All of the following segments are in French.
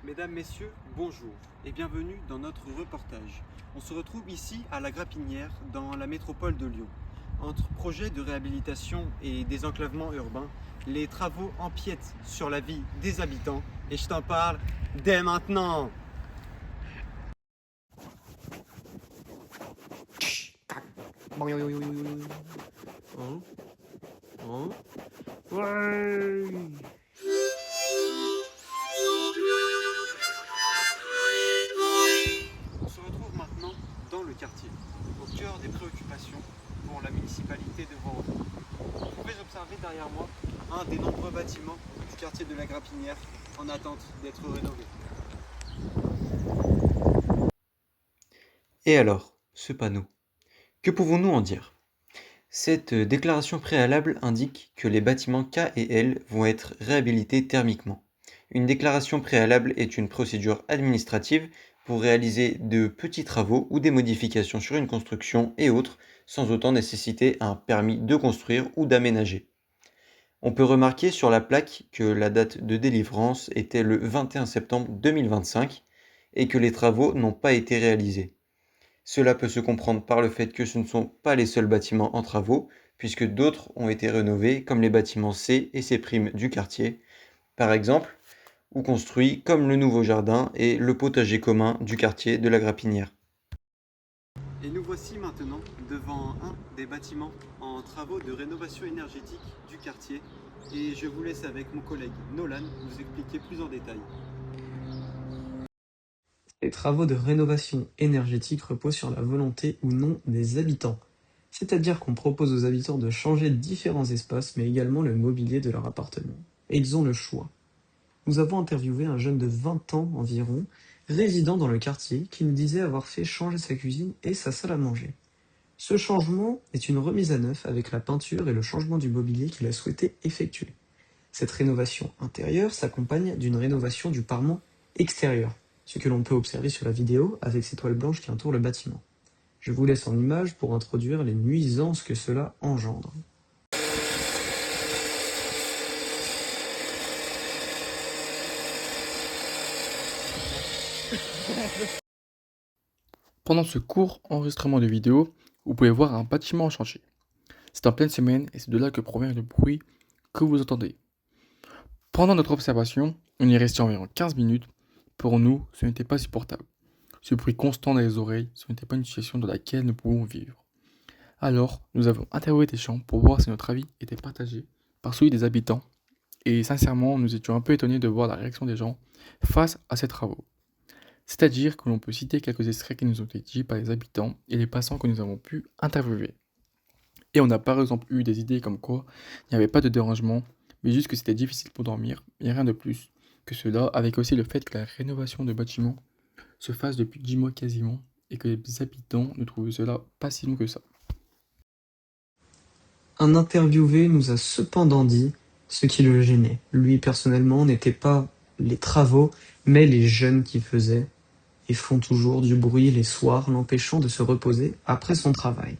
Mesdames, Messieurs, bonjour et bienvenue dans notre reportage. On se retrouve ici à la Grapinière, dans la métropole de Lyon. Entre projets de réhabilitation et désenclavement urbain, les travaux empiètent sur la vie des habitants et je t'en parle dès maintenant. On se retrouve maintenant dans le quartier, au cœur des préoccupations pour la municipalité de Voiron. Vous pouvez observer derrière moi un des nombreux bâtiments du quartier de la Grapinière en attente d'être rénové. Et alors, ce panneau, que pouvons-nous en dire? Cette déclaration préalable indique que les bâtiments K et L vont être réhabilités thermiquement. Une déclaration préalable est une procédure administrative pour réaliser de petits travaux ou des modifications sur une construction et autres, sans autant nécessiter un permis de construire ou d'aménager. On peut remarquer sur la plaque que la date de délivrance était le 21 septembre 2025 et que les travaux n'ont pas été réalisés. Cela peut se comprendre par le fait que ce ne sont pas les seuls bâtiments en travaux, puisque d'autres ont été rénovés, comme les bâtiments C et C' du quartier, par exemple, ou construits comme le nouveau jardin et le potager commun du quartier de la Grapinière. Et nous voici maintenant devant un des bâtiments en travaux de rénovation énergétique du quartier, et je vous laisse avec mon collègue Nolan vous expliquer plus en détail. Les travaux de rénovation énergétique reposent sur la volonté ou non des habitants. C'est-à-dire qu'on propose aux habitants de changer différents espaces, mais également le mobilier de leur appartement. Et ils ont le choix. Nous avons interviewé un jeune de 20 ans environ, résidant dans le quartier, qui nous disait avoir fait changer sa cuisine et sa salle à manger. Ce changement est une remise à neuf avec la peinture et le changement du mobilier qu'il a souhaité effectuer. Cette rénovation intérieure s'accompagne d'une rénovation du parement extérieur, ce que l'on peut observer sur la vidéo avec ces toiles blanches qui entourent le bâtiment. Je vous laisse en image pour introduire les nuisances que cela engendre. Pendant ce court enregistrement de vidéo, vous pouvez voir un bâtiment en chantier. C'est en pleine semaine et c'est de là que provient le bruit que vous entendez. Pendant notre observation, on y est resté environ 15 minutes. Pour nous, ce n'était pas supportable. Ce bruit constant dans les oreilles, ce n'était pas une situation dans laquelle nous pouvons vivre. Alors, nous avons interviewé des gens pour voir si notre avis était partagé par celui des habitants. Et sincèrement, nous étions un peu étonnés de voir la réaction des gens face à ces travaux. C'est-à-dire que l'on peut citer quelques extraits qui nous ont été dit par les habitants et les passants que nous avons pu interviewer. Et on a par exemple eu des idées comme quoi il n'y avait pas de dérangement, mais juste que c'était difficile pour dormir, et rien de plus que cela, avec aussi le fait que la rénovation de bâtiments se fasse depuis 10 mois quasiment, et que les habitants ne trouvent cela pas si long que ça. Un interviewé nous a cependant dit ce qui le gênait. Lui, personnellement, n'était pas les travaux, mais les jeunes qui faisaient et font toujours du bruit les soirs, l'empêchant de se reposer après son travail.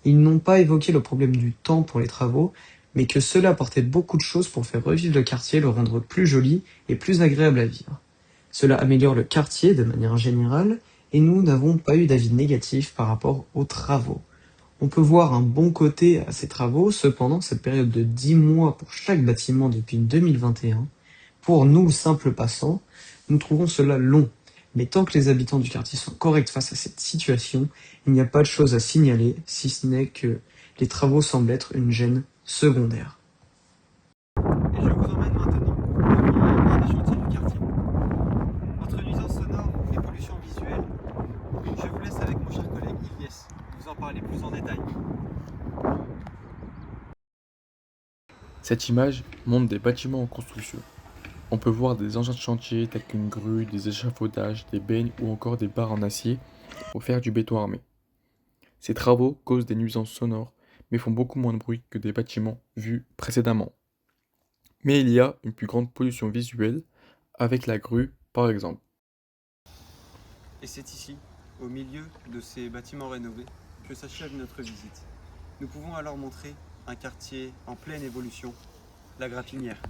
Ils n'ont pas évoqué le problème du temps pour les travaux, mais que cela apportait beaucoup de choses pour faire revivre le quartier, le rendre plus joli et plus agréable à vivre. Cela améliore le quartier de manière générale, et nous n'avons pas eu d'avis négatif par rapport aux travaux. On peut voir un bon côté à ces travaux, cependant cette période de 10 mois pour chaque bâtiment depuis 2021, pour nous simples passants, nous trouvons cela long. Mais tant que les habitants du quartier sont corrects face à cette situation, il n'y a pas de chose à signaler, si ce n'est que les travaux semblent être une gêne secondaire. Et je vous emmène maintenant devant un des chantiers du quartier. Entre nuisances sonores et pollution visuelle, je vous laisse avec mon cher collègue Ilyes vous en parler plus en détail. Cette image montre des bâtiments en construction. On peut voir des engins de chantier tels qu'une grue, des échafaudages, des bennes ou encore des barres en acier pour faire du béton armé. Ces travaux causent des nuisances sonores mais font beaucoup moins de bruit que des bâtiments vus précédemment. Mais il y a une plus grande pollution visuelle avec la grue par exemple. Et c'est ici, au milieu de ces bâtiments rénovés, que s'achève notre visite. Nous pouvons alors montrer un quartier en pleine évolution, la Grapinière.